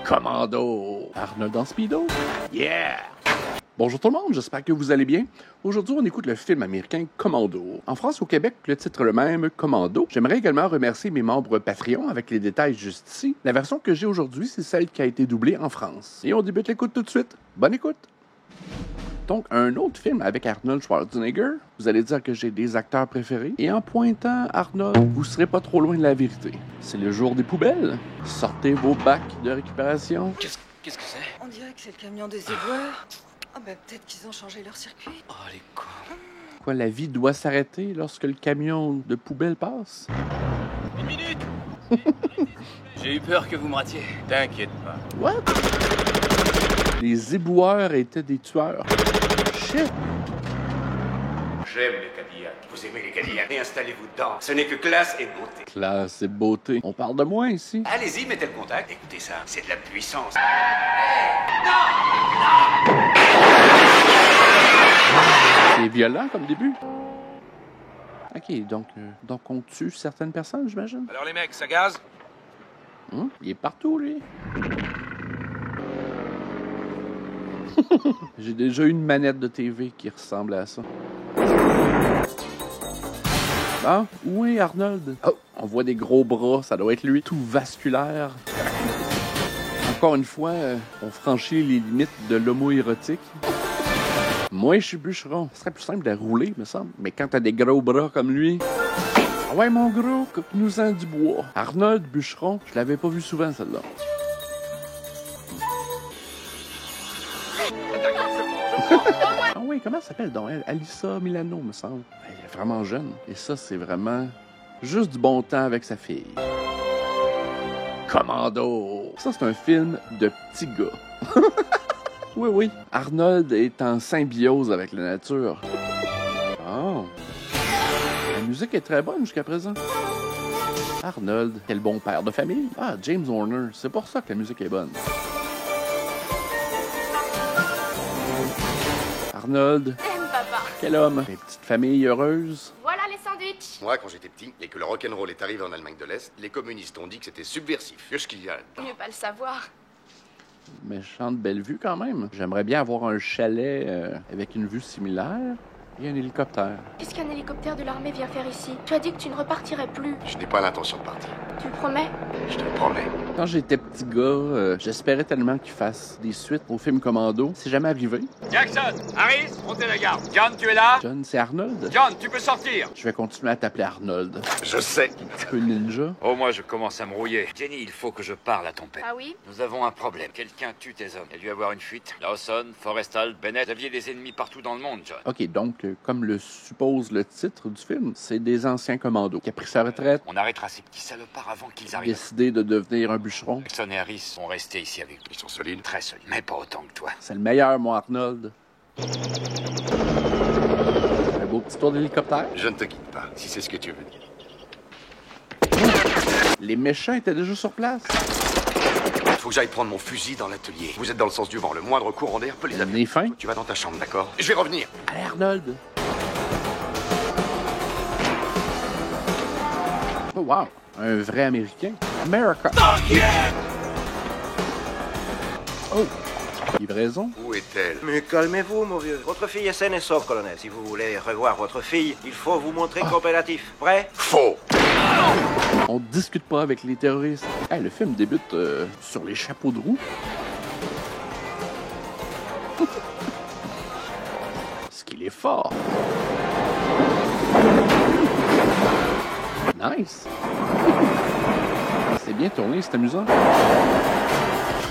Commando! Arnold en speedo? Yeah! Bonjour tout le monde, j'espère que vous allez bien. Aujourd'hui, on écoute le film américain Commando. En France, au Québec, le titre le même, Commando. J'aimerais également remercier mes membres Patreon avec les détails juste ici. La version que j'ai aujourd'hui, c'est celle qui a été doublée en France. Et on débute l'écoute tout de suite. Bonne écoute! Donc, un autre film avec Arnold Schwarzenegger. Vous allez dire que j'ai des acteurs préférés. Et en pointant Arnold, vous serez pas trop loin de la vérité. C'est le jour des poubelles. Sortez vos bacs de récupération. Qu'est-ce que c'est? On dirait que c'est le camion des éboueurs. Ah ben peut-être qu'ils ont changé leur circuit. Oh, les cons. Quoi, la vie doit s'arrêter lorsque le camion de poubelle passe? Une minute. J'ai eu peur que vous me ratiez. T'inquiète pas. What? Les éboueurs étaient des tueurs. Shit! J'aime les Cadillacs. Vous aimez les Cadillacs? Et installez-vous dedans. Ce n'est que classe et beauté. Classe et beauté. On parle de moi ici. Allez-y, mettez le contact. Écoutez ça, c'est de la puissance. C'est violent comme début. Ok, donc on tue certaines personnes, j'imagine. Alors les mecs, ça gaze? Il est partout, lui. J'ai déjà eu une manette de TV qui ressemble à ça. Ah, où est Arnold? Oh, on voit des gros bras, ça doit être lui, tout vasculaire. Encore une fois, on franchit les limites de l'homo-érotique. Moi, je suis bûcheron. Ce serait plus simple de rouler, me semble. Mais quand t'as des gros bras comme lui... Ah ouais, mon gros, coupe-nous-en du bois. Arnold bûcheron, je l'avais pas vu souvent, celle-là. Ah oui, comment elle s'appelle donc elle? Alyssa Milano, me semble. Elle est vraiment jeune. Et ça, c'est vraiment juste du bon temps avec sa fille. Commando! Ça, c'est un film de petits gars. Oui, oui. Arnold est en symbiose avec la nature. Oh. La musique est très bonne jusqu'à présent. Arnold, quel bon père de famille. Ah, James Horner. C'est pour ça que la musique est bonne. Arnold. Papa. Quel homme. Une petite famille heureuse. Voilà les sandwichs. Moi, quand j'étais petit et que le rock'n'roll est arrivé en Allemagne de l'Est, les communistes ont dit que c'était subversif. Qu'est-ce qu'il y a là-dedans? Mieux pas le savoir. Méchante belle vue quand même. J'aimerais bien avoir un chalet avec une vue similaire et un hélicoptère. Qu'est-ce qu'un hélicoptère de l'armée vient faire ici? Tu as dit que tu ne repartirais plus. Je n'ai pas l'intention de partir. Tu le promets? Je te le promets. Quand j'étais petit gars, j'espérais tellement qu'il fasse des suites au film Commando. C'est jamais arrivé. Jackson, Harris, montez la garde. John, tu es là? John, c'est Arnold. John, tu peux sortir. Je vais continuer à t'appeler Arnold. Je sais. Un petit peu ninja. Oh, moi, je commence à me rouiller. Jenny, il faut que je parle à ton père. Ah oui? Nous avons un problème. Quelqu'un tue tes hommes. Il a dû avoir une fuite. Lawson, Forrestal, Bennett. Vous aviez des ennemis partout dans le monde, John. Ok, donc, comme le suppose le titre du film, c'est des anciens commandos qui a pris sa retraite, On arrêtera ces petits salopards avant qu'ils arrivent. décidé de devenir un bûcheron. Jackson et Harris sont restés ici avec nous. Ils sont solides. Très solides, mais pas autant que toi. C'est le meilleur, mon Arnold. Un beau petit tour d'hélicoptère. Je ne te quitte pas, si c'est ce que tu veux dire. Les méchants étaient déjà sur place. Faut que j'aille prendre mon fusil dans l'atelier. Vous êtes dans le sens du vent. Le moindre courant d'air peut les On avions. est fin. Tu vas dans ta chambre, d'accord? Je vais revenir. Allez, Arnold. Oh, wow. Un vrai Américain. America. Oh. Livraison. Où est-elle? Mais calmez-vous, mon vieux. Votre fille est saine et sauve, colonel. Si vous voulez revoir votre fille, il faut vous montrer coopératif. Prêt? Faux! On discute pas avec les terroristes. Hey, le film débute sur les chapeaux de roue. Ce qu'il est fort. Nice. C'est bien tourné, c'est amusant.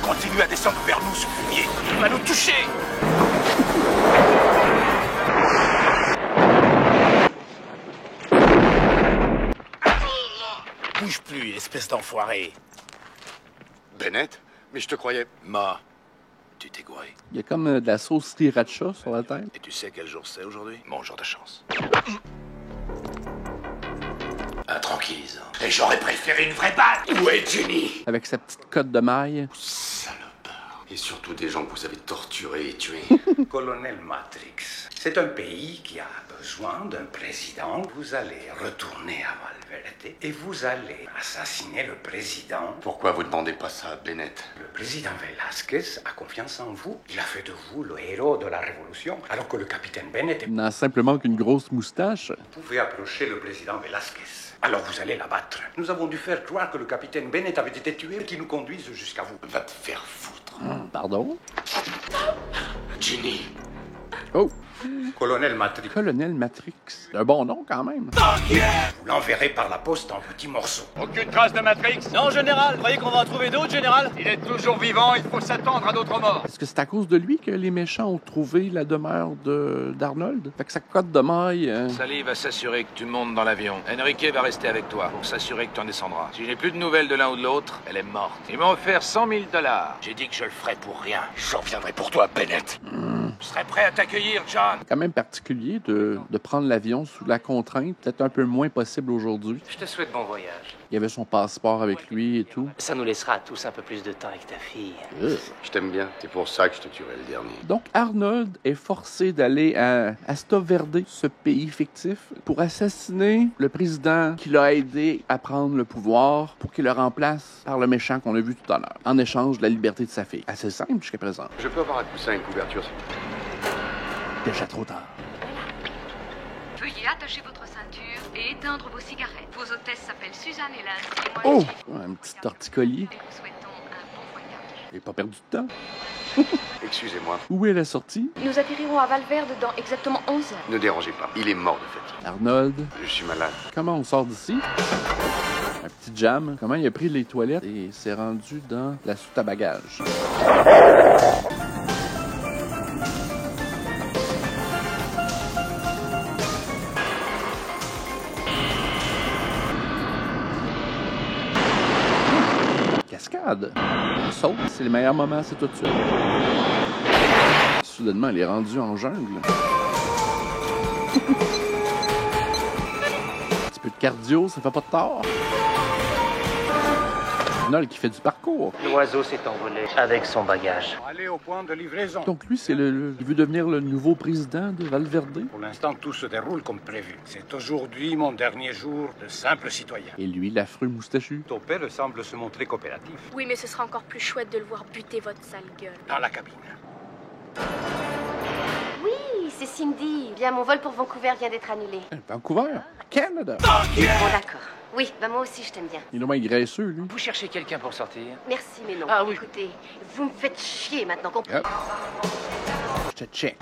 Continue à descendre vers nous, ce fumier. Il va nous toucher! Bouge plus, espèce d'enfoiré. Bennett? Mais je te croyais... Ma, tu t'es gouré. Il y a comme de la sauce sriracha sur la tête. Et tu sais quel jour c'est aujourd'hui? Mon jour de chance. Un tranquillisant. Et j'aurais préféré une vraie balle! Où est Jenny? Avec sa petite cotte de maille. Salopard. Et surtout des gens que vous avez torturés et tués. Colonel Matrix, c'est un pays qui a besoin d'un président. Vous allez retourner à Valverde et vous allez assassiner le président. Pourquoi vous ne demandez pas ça à Bennett? Le président Velasquez a confiance en vous. Il a fait de vous le héros de la révolution, alors que le capitaine Bennett est... Il n'a simplement qu'une grosse moustache. Vous pouvez approcher le président Velasquez. Alors vous allez l'abattre. Nous avons dû faire croire que le capitaine Bennett avait été tué et qu'il nous conduise jusqu'à vous. Va te faire foutre. Pardon? Ginny. Oh! Colonel Matrix, Colonel Matrix. Un bon nom, quand même. vous l'enverrez par la poste en petits morceaux. Aucune trace de Matrix. Non, général, croyez qu'on va en trouver d'autres, général? Il est toujours vivant, il faut s'attendre à d'autres morts. Est-ce que c'est à cause de lui que les méchants ont trouvé la demeure d'Arnold? Fait que sa cote de maille... Sally va s'assurer que tu montes dans l'avion. Enrique va rester avec toi pour s'assurer que tu en descendras. Si j'ai plus de nouvelles de l'un ou de l'autre, elle est morte. Ils m'ont offert 100 000 $. J'ai dit que je le ferais pour rien. J'en reviendrai pour toi, Bennett. Je serais prêt à t'accueillir, John. C'est quand même particulier de prendre l'avion sous la contrainte. Peut-être un peu moins possible aujourd'hui. Je te souhaite bon voyage. Il y avait son passeport avec lui et tout. Ça nous laissera tous un peu plus de temps avec ta fille. Je t'aime bien. C'est pour ça que je te tuerai le dernier. Donc, Arnold est forcé d'aller à Stop Verde, ce pays fictif, pour assassiner le président qui l'a aidé à prendre le pouvoir pour qu'il le remplace par le méchant qu'on a vu tout à l'heure, en échange de la liberté de sa fille. Assez simple jusqu'à présent. Je peux avoir un coussin et une couverture, s'il vous plaît? Déjà trop tard. Veuillez attacher votre ceinture et éteindre vos cigarettes. Vos hôtesses s'appellent Suzanne Hélène et moi Oh! Lucie. Un petit torticolis. Et nous souhaitons un bon voyage. J'ai pas perdu de temps. Excusez-moi. Où est la sortie? Nous atterrirons à Valverde dans exactement 11 heures. Ne dérangez pas. Il est mort de fatigue. Arnold, Je suis malade. comment on sort d'ici? Un petit jam. Comment il a pris les toilettes et s'est rendu dans la soute à bagages? Cascade. Il saute, c'est le meilleur moment, c'est tout de suite. Soudainement, il est rendu en jungle. Un petit peu de cardio, ça fait pas de tort. Arnold qui fait du parcours. L'oiseau s'est envolé avec son bagage. Allez au point de livraison. Donc lui, c'est il veut devenir le nouveau président de Valverde. Pour l'instant, tout se déroule comme prévu. C'est aujourd'hui mon dernier jour de simple citoyen. Et lui, l'affreux moustachu. Ton père semble se montrer coopératif. Oui, mais ce sera encore plus chouette de le voir buter votre sale gueule. Dans la cabine. Oui, c'est Cindy. Bien, mon vol pour Vancouver vient d'être annulé. Vancouver, Canada. Bon, d'accord. Oui, bah moi aussi, je t'aime bien. Il est moins graisseux, lui. Vous cherchez quelqu'un pour sortir? Merci, mais non. Ah oui. Écoutez, vous me faites chier maintenant. Hop. Je te check.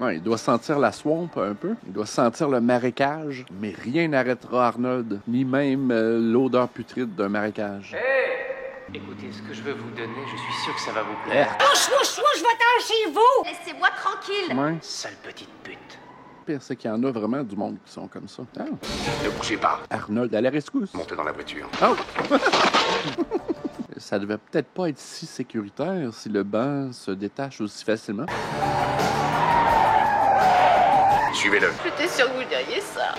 Ouais, il doit sentir la swamp un peu. Il doit sentir le marécage. Mais rien n'arrêtera Arnold, ni même l'odeur putride d'un marécage. Écoutez, ce que je veux vous donner, je suis sûr que ça va vous plaire. je vais chez vous. Laissez-moi tranquille. Ouais. Sale petite pute. Le pire, c'est qu'il y en a vraiment du monde qui sont comme ça. Ah. Ne bougez pas. Arnold à la rescousse. Montez dans la voiture. Oh! Ça devait peut-être pas être si sécuritaire si le banc se détache aussi facilement. Suivez-le. J'étais sûre que vous diriez ça.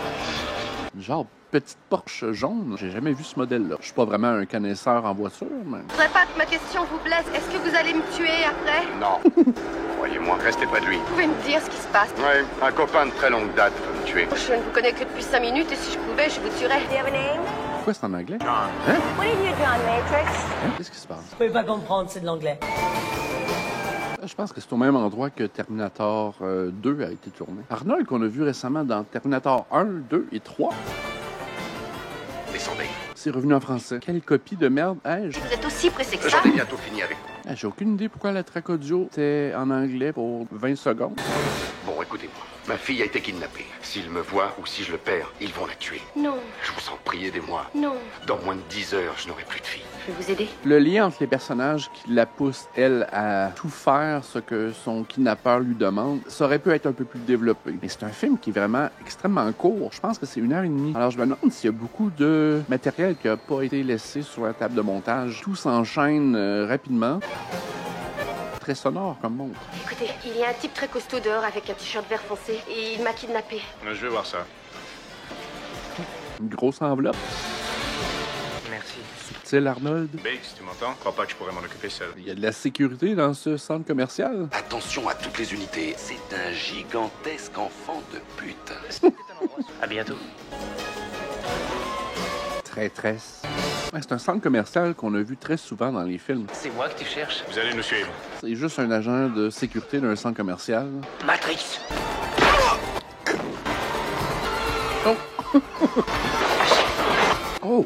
Genre petite Porsche jaune. J'ai jamais vu ce modèle-là. Je suis pas vraiment un connaisseur en voiture, mais... Je voudrais pas que ma question vous blesse. Est-ce que vous allez me tuer après? Non. Croyez-moi, restez près de lui. Vous pouvez me dire ce qui se passe? Ouais, un copain de très longue date veut me tuer. Je ne vous connais que depuis 5 minutes et si je pouvais, je vous tuerais. Pourquoi c'est en anglais? What are you doing, Matrix? Hein? Qu'est-ce qui se passe? Vous pouvez pas comprendre, c'est de l'anglais. Je pense que c'est au même endroit que Terminator 2 a été tourné. Arnold, qu'on a vu récemment dans Terminator 1, 2 et 3, Descendez. c'est revenu en français. Quelle copie de merde ai-je? Vous êtes aussi pressé que ça? J'en ai bientôt fini avec vous. Ah, j'ai aucune idée pourquoi la track audio était en anglais pour 20 secondes. Bon, écoutez-moi. Ma fille a été kidnappée. S'ils me voient ou si je le perds, ils vont la tuer. Non, Je vous en prie, aidez-moi. non. Dans moins de 10 heures, je n'aurai plus de fille. Je vais vous aider. Le lien entre les personnages qui la poussent, elle, à tout faire ce que son kidnappeur lui demande, ça aurait pu être un peu plus développé. Mais c'est un film qui est vraiment extrêmement court. Je pense que c'est 1h30. Alors je me demande s'il y a beaucoup de matériel qui n'a pas été laissé sur la table de montage. Tout s'enchaîne rapidement. Très sonore comme montre. Écoutez, il y a un type très costaud dehors avec un t-shirt vert foncé et il m'a kidnappé. Je vais voir ça. Une grosse enveloppe. Merci. facile, Arnold. Biggs, tu m'entends? Je crois pas que je pourrais m'en occuper seul. Il y a de la sécurité dans ce centre commercial. Attention à toutes les unités. C'est un gigantesque enfant de pute. À bientôt. Traîtresse. Ouais, c'est un centre commercial qu'on a vu très souvent dans les films. C'est moi que tu cherches. Vous allez nous suivre. C'est juste un agent de sécurité d'un centre commercial. Matrix. Oh! Oh!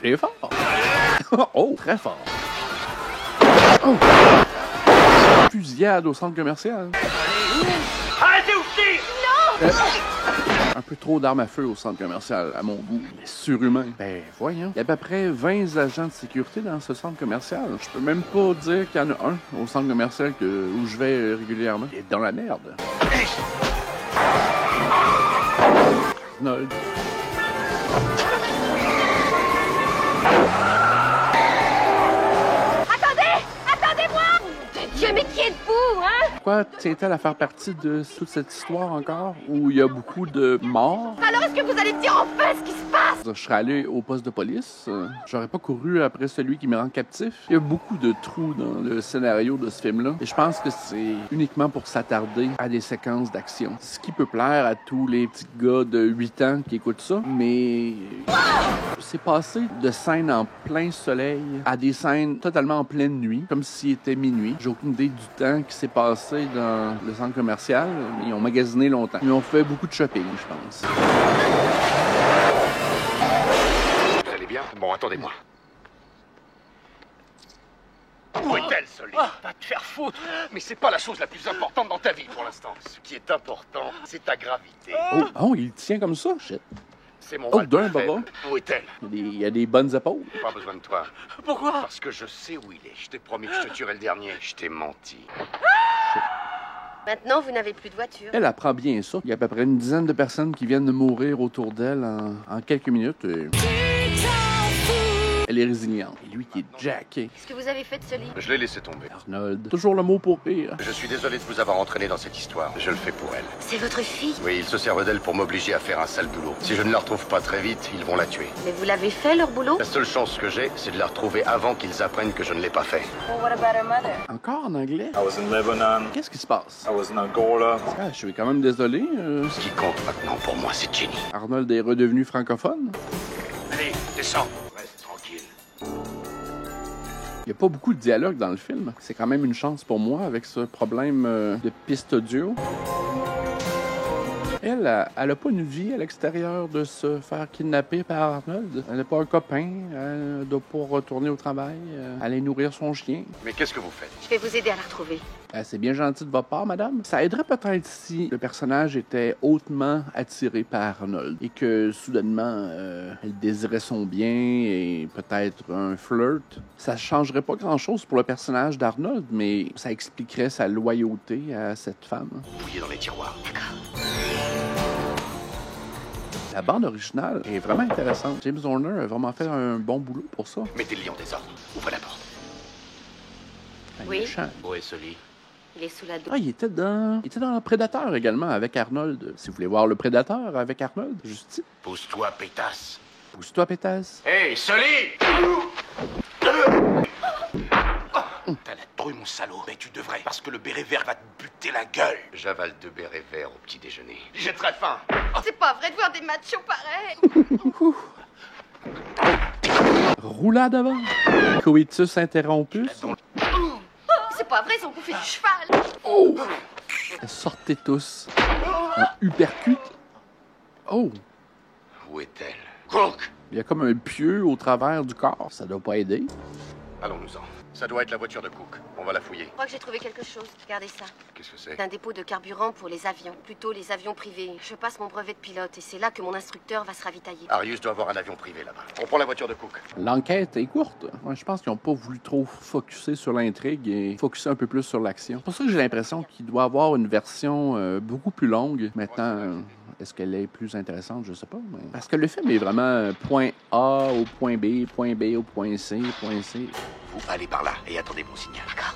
C'est fort! Oh! Très fort! Oh! Fusillade au centre commercial. Arrêtez aussi! Non! Un peu trop d'armes à feu au centre commercial, à mon goût. Mais surhumain. Ben, voyons. Il y a à peu près 20 agents de sécurité dans ce centre commercial. Je peux même pas dire qu'il y en a un au centre commercial où je vais régulièrement. Il est dans la merde. Arnold. Attendez-moi! Dieu, mais qui êtes-vous, hein? Pourquoi tiens-t-elle à faire partie de toute cette histoire encore, où il y a beaucoup de morts? Alors est-ce que vous allez dire enfin ce qui se passe? Je serais allé au poste de police. J'aurais pas couru après celui qui me rend captif. Il y a beaucoup de trous dans le scénario de ce film-là. Et je pense que c'est uniquement pour s'attarder à des séquences d'action. Ce qui peut plaire à tous les petits gars de 8 ans qui écoutent ça. Mais c'est passé de scènes en plein soleil à des scènes totalement en pleine nuit, comme s'il était minuit. J'ai aucune idée du temps qui s'est passé dans le centre commercial. Ils ont magasiné longtemps. Ils ont fait beaucoup de shopping, je pense. Vous allez bien? Bon, attendez-moi. Où est-elle, Sully? Va te faire foutre! Mais c'est pas la chose la plus importante dans ta vie pour l'instant. Ce qui est important, c'est ta gravité. Oh, il tient comme ça? Shit. C'est mon Oh, mal d'un parfait. baba. Où est-elle? Il y a des bonnes épaules. Pas besoin de toi. Pourquoi? Parce que je sais où il est. Je t'ai promis que je te tuerais le dernier. Je t'ai menti. Maintenant, vous n'avez plus de voiture. Elle apprend bien ça. Il y a à peu près une dizaine de personnes qui viennent de mourir autour d'elle en quelques minutes. Et... elle est résiliente. Et lui qui est jacké. Qu'est-ce que vous avez fait de ce lit? Je l'ai laissé tomber. Arnold. Toujours le mot pour rire. Je suis désolé de vous avoir entraîné dans cette histoire. Je le fais pour elle. C'est votre fille? Oui, ils se servent d'elle pour m'obliger à faire un sale boulot. Si je ne la retrouve pas très vite, ils vont la tuer. Mais vous l'avez fait, leur boulot? La seule chance que j'ai, c'est de la retrouver avant qu'ils apprennent que je ne l'ai pas fait. Well, what about her mother? Encore en anglais? I was in Lebanon. Qu'est-ce qui se passe? I was in Angola. Ah, je suis quand même désolé. Ce qui compte maintenant pour moi, c'est Jenny. Arnold est redevenu francophone. Allez, descends. Reste tranquille. Il n'y a pas beaucoup de dialogue dans le film. C'est quand même une chance pour moi avec ce problème de piste audio. Elle a pas une vie à l'extérieur de se faire kidnapper par Arnold. Elle n'a pas un copain. Elle doit pas retourner au travail. Aller nourrir son chien. Mais qu'est-ce que vous faites? Je vais vous aider à la retrouver. C'est bien gentil de votre part, madame. Ça aiderait peut-être si le personnage était hautement attiré par Arnold et que, soudainement, elle désirait son bien et peut-être un flirt. Ça changerait pas grand-chose pour le personnage d'Arnold, mais ça expliquerait sa loyauté à cette femme. Fouillez dans les tiroirs. La bande originale est vraiment intéressante. James Horner a vraiment fait un bon boulot pour ça. Mettez le lit en désordre. Ouvrez la porte. Oui. Méchant. Où est ce lit? Il est sous la douche. Ah, il était dans le Prédateur également, avec Arnold. Si vous voulez voir le Prédateur avec Arnold, juste ici. Pousse-toi, pétasse. Pousse-toi, pétasse. Hey, Sully! T'as la trouille, mon salaud. Mais tu devrais, parce que le béret vert va te buter la gueule. J'avale 2 bérets verts au petit déjeuner. J'ai très faim. C'est pas vrai de voir des machos pareils. Roulade avant. Coitus interrompus. C'est pas vrai, ils ont bouffé du cheval. Oh! Sortez tous. Un uppercut. Oh! Où est-elle? Cook! Il y a comme un pieu au travers du corps. Ça doit pas aider. Allons-nous-en. Ça doit être la voiture de Cook. On va la fouiller. Je crois que j'ai trouvé quelque chose. Regardez ça. Qu'est-ce que c'est? C'est un dépôt de carburant pour les avions. Plutôt les avions privés. Je passe mon brevet de pilote et c'est là que mon instructeur va se ravitailler. Arius doit avoir un avion privé là-bas. On prend la voiture de Cook. L'enquête est courte. Ouais, je pense qu'ils n'ont pas voulu trop focusser sur l'intrigue et focusser un peu plus sur l'action. C'est pour ça que j'ai l'impression qu'il doit avoir une version beaucoup plus longue. Maintenant, est-ce qu'elle est plus intéressante? Je sais pas. Mais... parce que le film est vraiment point A au point B au point C, point C. Vous allez par là et attendez mon signal. D'accord.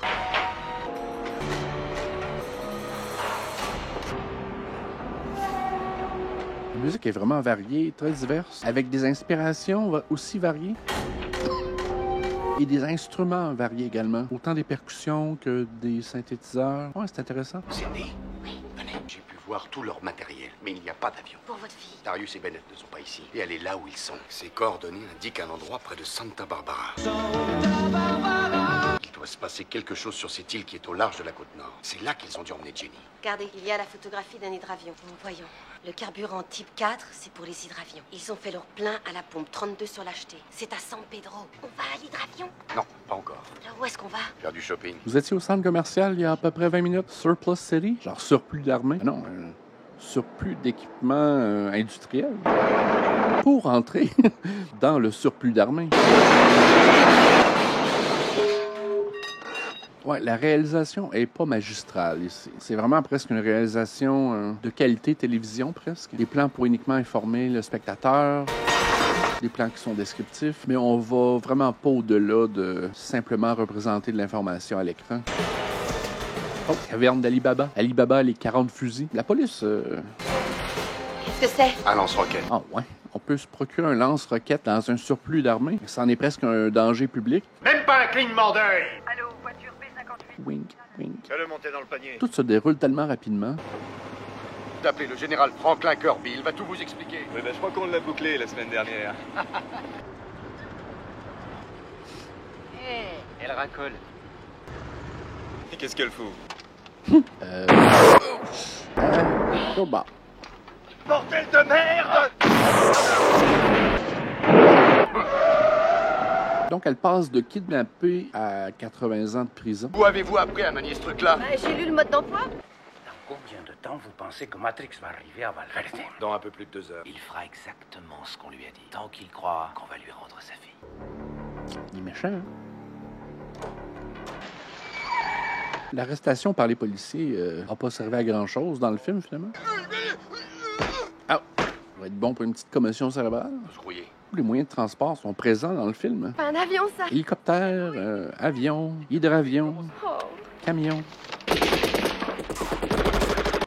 La musique est vraiment variée, très diverse, avec des inspirations aussi variées. Et des instruments variés également. Autant des percussions que des synthétiseurs. Ouais, c'est intéressant. Cindy, venez. J'ai pu voir tout leur matériel, mais il n'y a pas d'avion. Pour votre fille. Darius et Bennett ne sont pas ici. Et elle est là où ils sont. Ses coordonnées indiquent un endroit près de Santa Barbara. Il doit se passer quelque chose sur cette île qui est au large de la côte nord. C'est là qu'ils ont dû emmener Jenny. Regardez, il y a la photographie d'un hydravion. Voyons. Le carburant type 4, c'est pour les hydravions. Ils ont fait leur plein à la pompe 32 sur l'acheté. C'est à San Pedro. On va à l'hydravion? Non, pas encore. Alors où est-ce qu'on va? Faire du shopping. Vous étiez au centre commercial il y a à peu près 20 minutes. Surplus City, genre surplus d'armée. Non, surplus d'équipement industriel. Pour entrer dans le surplus d'armée. Ouais, la réalisation est pas magistrale ici. C'est vraiment presque une réalisation de qualité télévision, presque. Des plans pour uniquement informer le spectateur, des plans qui sont descriptifs, mais on va vraiment pas au-delà de simplement représenter de l'information à l'écran. Oh, caverne d'Ali Baba. Ali Baba, les 40 fusils. La police... Qu'est-ce que c'est? Un lance-roquette. Ah ouais. On peut se procurer un lance-roquette dans un surplus d'armée. C'en est presque un danger public. Même pas un clignement d'œil. Allô, voiture B58. Wink, wink. Fais-le monter dans le panier. Tout se déroule tellement rapidement. D'appeler le général Franklin Kirby, il va tout vous expliquer. Oui, ben, je crois qu'on l'a bouclé la semaine dernière. Elle racole. Et qu'est-ce qu'elle fout? Oh bah. Bordel de merde! Donc, elle passe de kidnappée à 80 ans de prison. Où avez-vous appris à manier ce truc-là? J'ai lu le mode d'emploi. Dans combien de temps vous pensez que Matrix va arriver à Valverde? Dans un peu plus de 2 heures. Il fera exactement ce qu'on lui a dit. Tant qu'il croit qu'on va lui rendre sa fille. Il est méchant, hein? L'arrestation par les policiers n'a pas servi à grand-chose dans le film, finalement. Ah! Ça va être bon pour une petite commotion cérébrale. Rouillé. Tous les moyens de transport sont présents dans le film. Pas un avion, ça? Hélicoptère, avion, hydravion, camion.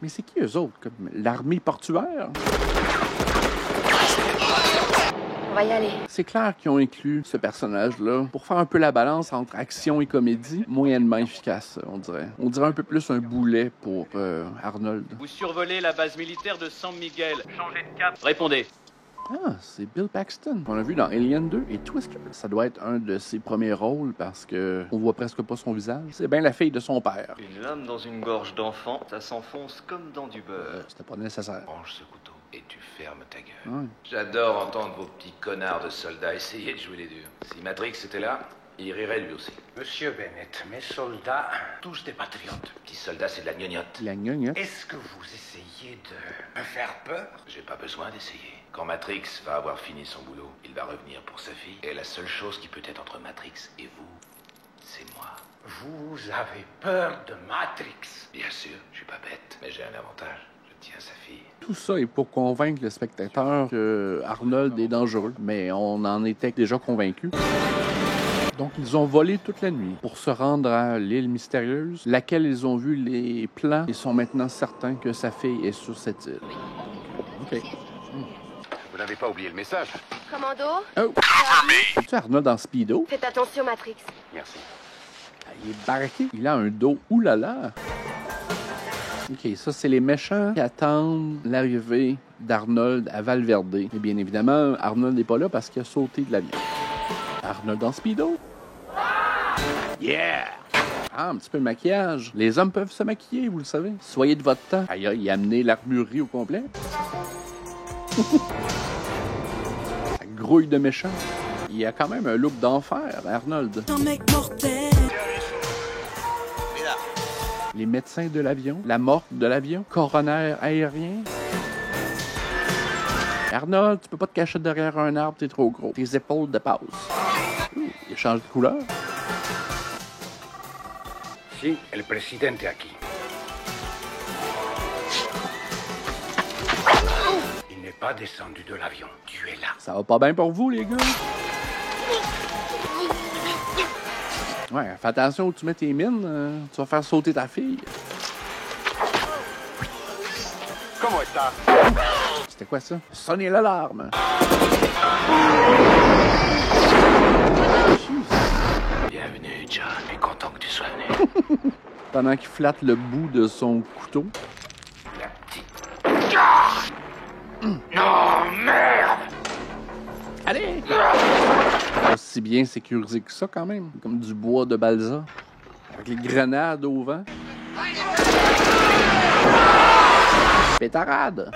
Mais c'est qui eux autres? Comme l'armée portuaire? On va y aller. C'est clair qu'ils ont inclus ce personnage-là pour faire un peu la balance entre action et comédie, moyennement efficace, on dirait. On dirait un peu plus un boulet pour Arnold. Vous survolez la base militaire de San Miguel. Changez de cap. Répondez. Ah, c'est Bill Paxton, qu'on a vu dans Alien 2 et Twister. Ça doit être un de ses premiers rôles parce que on voit presque pas son visage. C'est bien la fille de son père. Une lame dans une gorge d'enfant, ça s'enfonce comme dans du beurre. C'était pas nécessaire. Range ce couteau et tu fermes ta gueule. Ouais. J'adore entendre vos petits connards de soldats essayer de jouer les durs. Si Matrix était là, il rirait lui aussi. Monsieur Bennett, mes soldats, tous des patriotes. Petit soldat, c'est de la gnognotte. La gnognotte. Est-ce que vous essayez de me faire peur? J'ai pas besoin d'essayer. Quand Matrix va avoir fini son boulot, il va revenir pour sa fille. Et la seule chose qui peut être entre Matrix et vous, c'est moi. Vous avez peur de Matrix? Bien sûr, je suis pas bête, mais j'ai un avantage. Je tiens sa fille. Tout ça est pour convaincre le spectateur que Arnold est dangereux, mais on en était déjà convaincu. Donc, ils ont volé toute la nuit pour se rendre à l'île mystérieuse, laquelle ils ont vu les plans et sont maintenant certains que sa fille est sur cette île. OK. Vous n'avez pas oublié le message? Commando? Oh! C'est-tu Arnold en speedo? Faites attention, Matrix. Merci. Il est baraqué. Il a un dos. Oulala! OK, ça, c'est les méchants qui attendent l'arrivée d'Arnold à Valverde. Et bien évidemment, Arnold n'est pas là parce qu'il a sauté de l'avion. Arnold en speedo? Yeah! Ah, un petit peu de maquillage. Les hommes peuvent se maquiller, vous le savez. Soyez de votre temps. Aïe, il a amené l'armurerie au complet. La grouille de méchants. Il a quand même un look d'enfer, Arnold. Un mec mortel. Les médecins de l'avion, la morte de l'avion, coroner aérien. Arnold, tu peux pas te cacher derrière un arbre, t'es trop gros. Tes épaules dépassent. Il a changé de couleur. Si, el presidente aquí. Il n'est pas descendu de l'avion. Tu es là. Ça va pas bien pour vous, les gars? Ouais, fais attention où tu mets tes mines. Tu vas faire sauter ta fille. Comment est-ce? C'était quoi ça? Sonnez l'alarme! Bienvenue, John. Je suis content que tu sois venu. Pendant qu'il flatte le bout de son couteau. Non, merde! Allez! Pas si bien sécurisé que ça, quand même. Comme du bois de balsa. Avec les grenades au vent. Pétarade!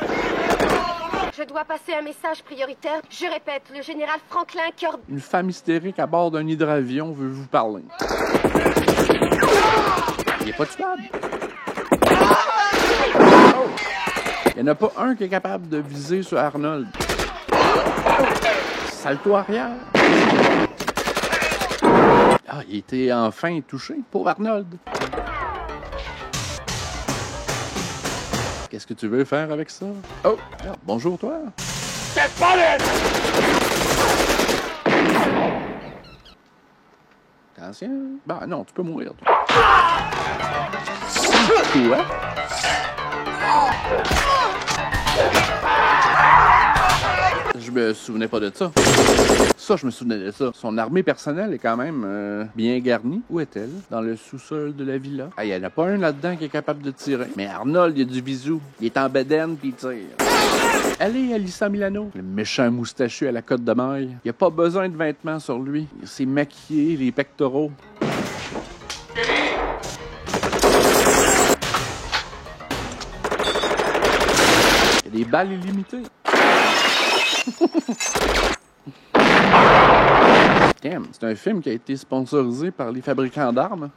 Je dois passer un message prioritaire. Je répète, le général Franklin Kirby. Une femme hystérique à bord d'un hydravion veut vous parler. Il est pas tuable. Il n'y en a pas un qui est capable de viser sur Arnold. Salto arrière. Ah, il était enfin touché. Pauvre Arnold. Qu'est-ce que tu veux faire avec ça? Oh, merde, bonjour toi. Attention. Ben non, tu peux mourir. Toi. Quoi? Je me souvenais pas de ça. Ça, je me souvenais de ça. Son armée personnelle est quand même bien garnie. Où est-elle? Dans le sous-sol de la villa. Ah, il y en a pas un là-dedans qui est capable de tirer. Mais Arnold, il a du bisou. Il est en bedaine pis il tire. Allez, Alyssa Milano. Le méchant moustachu à la cotte de maille. Il a pas besoin de vêtements sur lui. Il s'est maquillé, les pectoraux. Il y a des balles illimitées. Damn, c'est un film qui a été sponsorisé par les fabricants d'armes.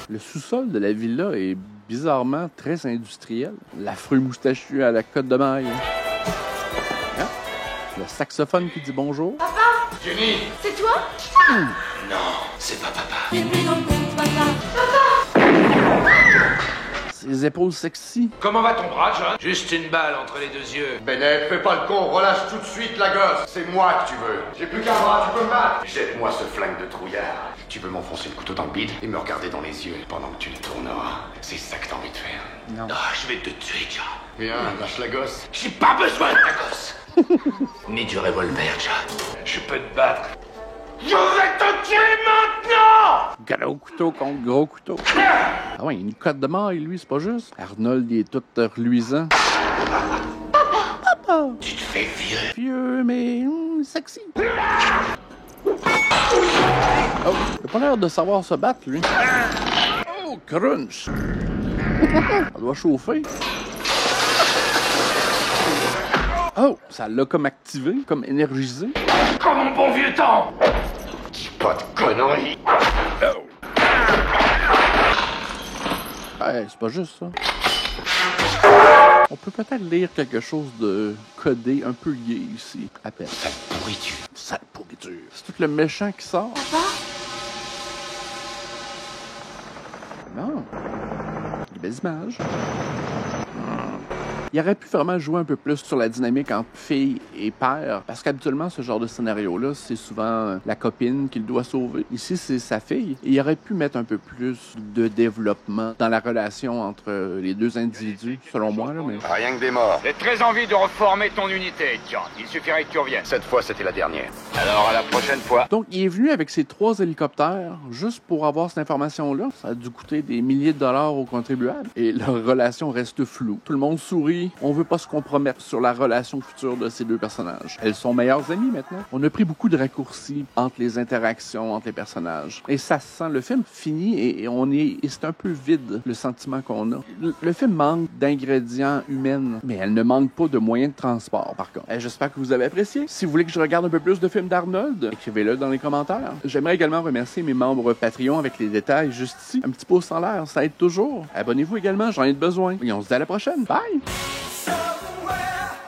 Le sous-sol de la villa est bizarrement très industriel. L'affreux moustachu à la cotte de maille. Hein? Le saxophone qui dit bonjour. Papa! Jenny! C'est toi? Non, c'est pas papa. J'ai plus dans le compte, papa. Ses épaules sexy. Comment va ton bras, John? Juste une balle entre les deux yeux. Bennett, fais pas le con, relâche tout de suite la gosse. C'est moi que tu veux. J'ai plus qu'un bras, tu peux me battre. Jette-moi ce flingue de trouillard. Tu veux m'enfoncer le couteau dans le bide et me regarder dans les yeux pendant que tu le tourneras. C'est ça que t'as envie de faire. Non. Ah, je vais te tuer, John. Viens, lâche la gosse. J'ai pas besoin de ta gosse. Ni du revolver, John. Je peux te battre. Je vais te tuer maintenant! Gros couteau contre gros couteau. Ah ouais, une cotte de maille, lui, c'est pas juste. Arnold, il est tout reluisant. Papa! Tu te fais vieux. Vieux, mais sexy. Oh, il a pas l'air de savoir se battre, lui. Oh, crunch! Ça doit chauffer. Oh, ça l'a comme activé, comme énergisé. Comme mon bon vieux temps! Dis pas de conneries. Oh. Ouais, c'est pas juste ça. On peut peut-être lire quelque chose de codé, un peu lié ici. À peine. Sale pourriture. Sale pourriture. C'est tout le méchant qui sort. Papa? Non. Des belles images. Il aurait pu vraiment jouer un peu plus sur la dynamique entre fille et père, parce qu'habituellement, ce genre de scénario-là, c'est souvent la copine qu'il doit sauver. Ici, c'est sa fille. Et il aurait pu mettre un peu plus de développement dans la relation entre les deux individus, selon moi. Là, mais... Rien que des morts. J'ai très envie de reformer ton unité, John. Il suffirait que tu reviennes. Cette fois, c'était la dernière. Alors, à la prochaine fois. Donc, il est venu avec ses 3 hélicoptères juste pour avoir cette information-là. Ça a dû coûter des milliers de dollars aux contribuables. Et leur relation reste floue. Tout le monde sourit. On veut pas se compromettre sur la relation future de ces deux personnages. Elles sont meilleures amies maintenant. On a pris beaucoup de raccourcis entre les interactions entre les personnages. Et ça se sent. Le film finit et c'est un peu vide, le sentiment qu'on a. Le film manque d'ingrédients humains, mais elle ne manque pas de moyens de transport, par contre. J'espère que vous avez apprécié. Si vous voulez que je regarde un peu plus de films d'Arnold, écrivez-le dans les commentaires. J'aimerais également remercier mes membres Patreon avec les détails juste ici. Un petit pouce en l'air, ça aide toujours. Abonnez-vous également, j'en ai besoin. Et on se dit à la prochaine. Bye!